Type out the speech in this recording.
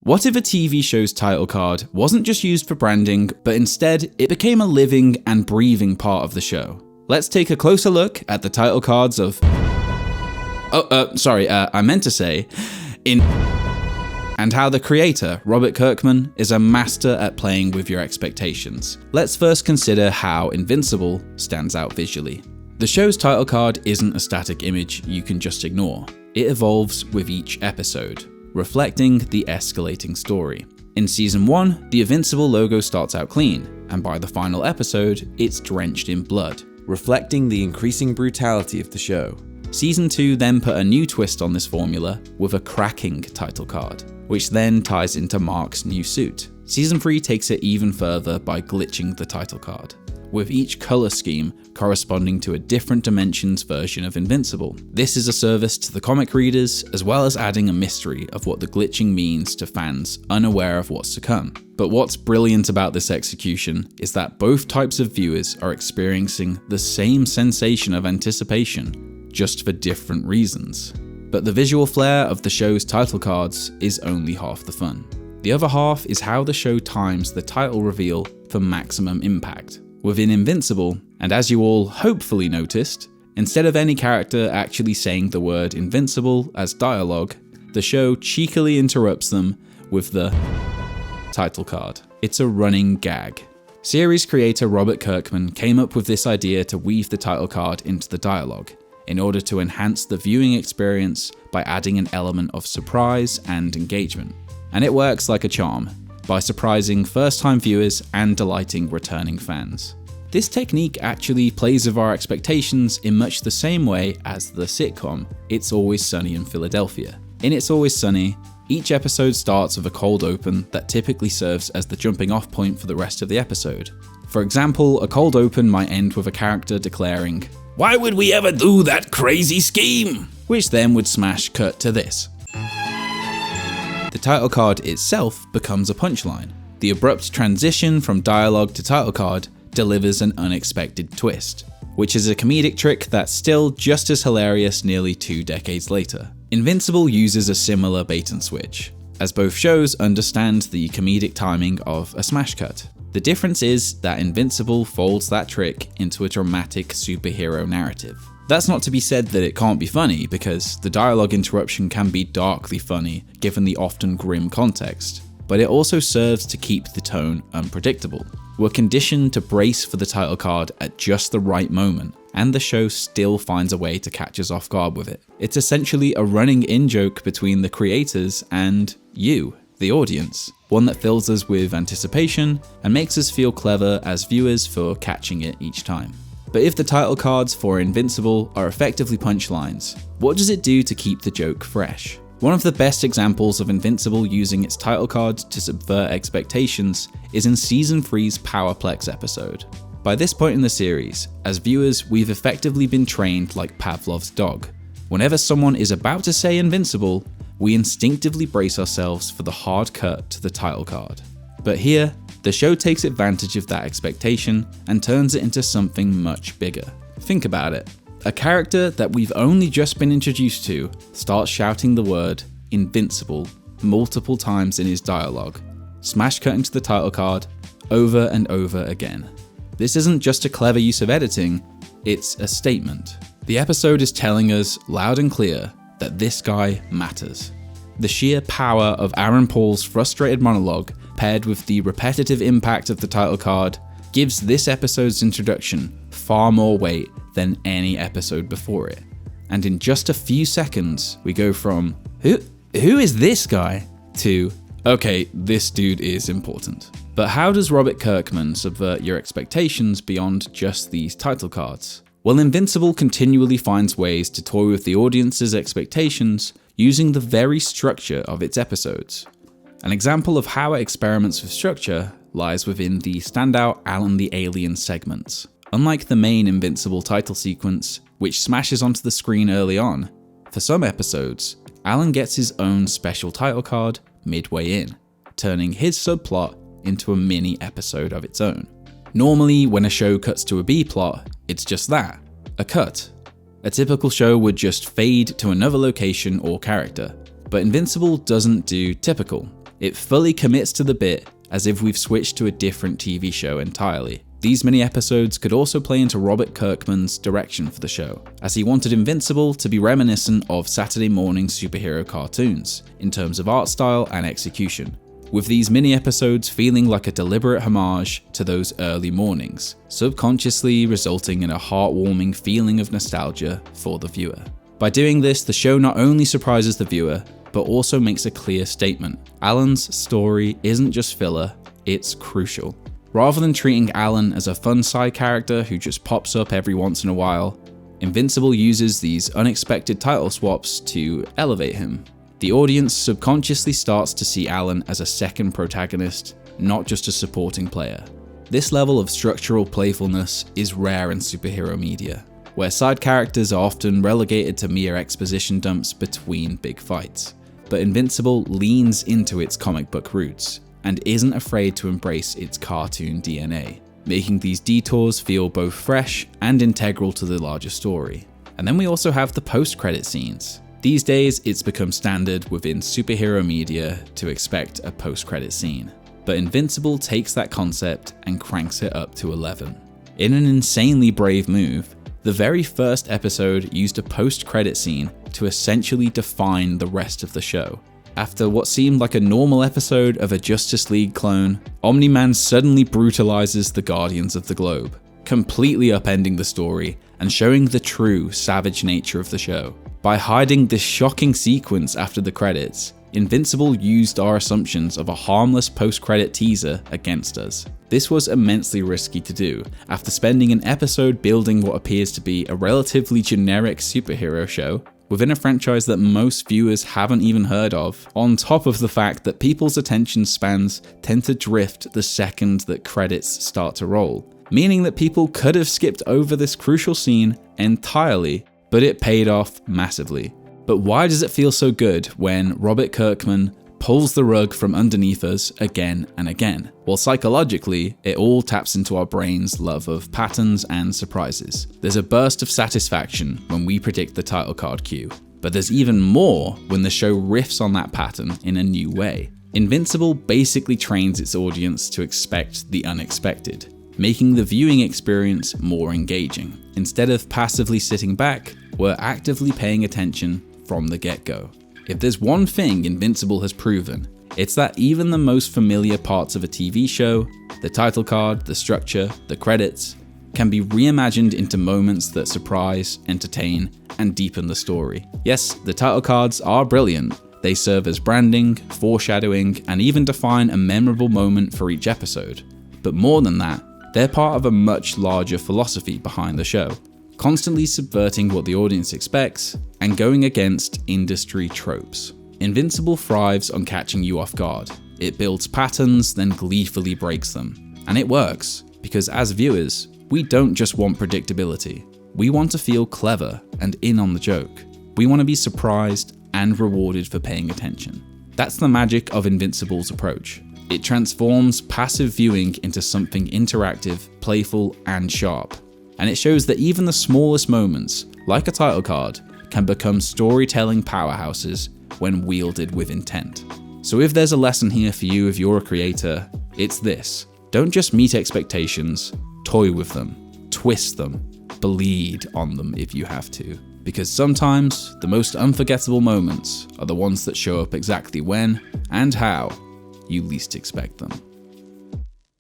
What if a TV show's title card wasn't just used for branding, but instead it became a living and breathing part of the show? Let's take a closer look at the title cards of... I meant to say... and how the creator, Robert Kirkman, is a master at playing with your expectations. Let's first consider how Invincible stands out visually. The show's title card isn't a static image you can just ignore. It evolves with each episode, reflecting the escalating story. In Season 1, the Invincible logo starts out clean, and by the final episode, it's drenched in blood, reflecting the increasing brutality of the show. Season 2 then put a new twist on this formula with a cracking title card, which then ties into Mark's new suit. Season 3 takes it even further by glitching the title card, with each colour scheme corresponding to a different dimensions version of Invincible. This is a service to the comic readers, as well as adding a mystery of what the glitching means to fans unaware of what's to come. But what's brilliant about this execution is that both types of viewers are experiencing the same sensation of anticipation, just for different reasons. But the visual flair of the show's title cards is only half the fun. The other half is how the show times the title reveal for maximum impact. Within Invincible, and as you all hopefully noticed, instead of any character actually saying the word Invincible as dialogue, the show cheekily interrupts them with the title card. It's a running gag. Series creator Robert Kirkman came up with this idea to weave the title card into the dialogue, in order to enhance the viewing experience by adding an element of surprise and engagement. And it works like a charm, by surprising first-time viewers and delighting returning fans. This technique actually plays with our expectations in much the same way as the sitcom It's Always Sunny in Philadelphia. In It's Always Sunny, each episode starts with a cold open that typically serves as the jumping off point for the rest of the episode. For example, a cold open might end with a character declaring, "Why would we ever do that crazy scheme?" Which then would smash cut to this. The title card itself becomes a punchline. The abrupt transition from dialogue to title card delivers an unexpected twist, which is a comedic trick that's still just as hilarious nearly 2 decades later. Invincible uses a similar bait and switch, as both shows understand the comedic timing of a smash cut. The difference is that Invincible folds that trick into a dramatic superhero narrative. That's not to be said that it can't be funny, because the dialogue interruption can be darkly funny given the often grim context, but it also serves to keep the tone unpredictable. We're conditioned to brace for the title card at just the right moment, and the show still finds a way to catch us off guard with it. It's essentially a running in-joke between the creators and you, the audience, one that fills us with anticipation and makes us feel clever as viewers for catching it each time. But if the title cards for Invincible are effectively punchlines, what does it do to keep the joke fresh? One of the best examples of Invincible using its title card to subvert expectations is in Season 3's Powerplex episode. By this point in the series, as viewers, we've effectively been trained like Pavlov's dog. Whenever someone is about to say Invincible, we instinctively brace ourselves for the hard cut to the title card. But here, the show takes advantage of that expectation and turns it into something much bigger. Think about it. A character that we've only just been introduced to starts shouting the word Invincible multiple times in his dialogue, smash cutting to the title card over and over again. This isn't just a clever use of editing, it's a statement. The episode is telling us loud and clear that this guy matters. The sheer power of Aaron Paul's frustrated monologue, paired with the repetitive impact of the title card, gives this episode's introduction far more weight than any episode before it. And in just a few seconds, we go from, who is this guy? To, okay, this dude is important. But how does Robert Kirkman subvert your expectations beyond just these title cards? Well, Invincible continually finds ways to toy with the audience's expectations using the very structure of its episodes. An example of how it experiments with structure lies within the standout Alan the Alien segments. Unlike the main Invincible title sequence, which smashes onto the screen early on, for some episodes, Alan gets his own special title card midway in, turning his subplot into a mini episode of its own. Normally, when a show cuts to a B-plot, it's just that, a cut. A typical show would just fade to another location or character, but Invincible doesn't do typical. It fully commits to the bit as if we've switched to a different TV show entirely. These mini episodes could also play into Robert Kirkman's direction for the show, as he wanted Invincible to be reminiscent of Saturday morning superhero cartoons in terms of art style and execution, with these mini episodes feeling like a deliberate homage to those early mornings, subconsciously resulting in a heartwarming feeling of nostalgia for the viewer. By doing this, the show not only surprises the viewer, but also makes a clear statement. Alan's story isn't just filler, it's crucial. Rather than treating Alan as a fun side character who just pops up every once in a while, Invincible uses these unexpected title swaps to elevate him. The audience subconsciously starts to see Alan as a second protagonist, not just a supporting player. This level of structural playfulness is rare in superhero media, where side characters are often relegated to mere exposition dumps between big fights. But Invincible leans into its comic book roots, and isn't afraid to embrace its cartoon DNA, making these detours feel both fresh and integral to the larger story. And then we also have the post-credit scenes. These days, it's become standard within superhero media to expect a post-credit scene, but Invincible takes that concept and cranks it up to 11. In an insanely brave move, the very first episode used a post-credit scene to essentially define the rest of the show. After what seemed like a normal episode of a Justice League clone, Omni-Man suddenly brutalizes the Guardians of the Globe, completely upending the story and showing the true savage nature of the show. By hiding this shocking sequence after the credits, Invincible used our assumptions of a harmless post-credit teaser against us. This was immensely risky to do, after spending an episode building what appears to be a relatively generic superhero show within a franchise that most viewers haven't even heard of, on top of the fact that people's attention spans tend to drift the second that credits start to roll, meaning that people could have skipped over this crucial scene entirely, but it paid off massively. But why does it feel so good when Robert Kirkman pulls the rug from underneath us again and again? Well, psychologically, it all taps into our brain's love of patterns and surprises. There's a burst of satisfaction when we predict the title card cue, but there's even more when the show riffs on that pattern in a new way. Invincible basically trains its audience to expect the unexpected, making the viewing experience more engaging. Instead of passively sitting back, we're actively paying attention from the get-go. If there's one thing Invincible has proven, it's that even the most familiar parts of a TV show, the title card, the structure, the credits, can be reimagined into moments that surprise, entertain, and deepen the story. Yes, the title cards are brilliant. They serve as branding, foreshadowing, and even define a memorable moment for each episode. But more than that, they're part of a much larger philosophy behind the show, constantly subverting what the audience expects and going against industry tropes. Invincible thrives on catching you off guard. It builds patterns, then gleefully breaks them. And it works, because as viewers, we don't just want predictability. We want to feel clever and in on the joke. We want to be surprised and rewarded for paying attention. That's the magic of Invincible's approach. It transforms passive viewing into something interactive, playful, and sharp. And it shows that even the smallest moments, like a title card, can become storytelling powerhouses when wielded with intent. So if there's a lesson here for you if you're a creator, it's this. Don't just meet expectations, toy with them, twist them, bleed on them if you have to. Because sometimes the most unforgettable moments are the ones that show up exactly when and how you least expect them.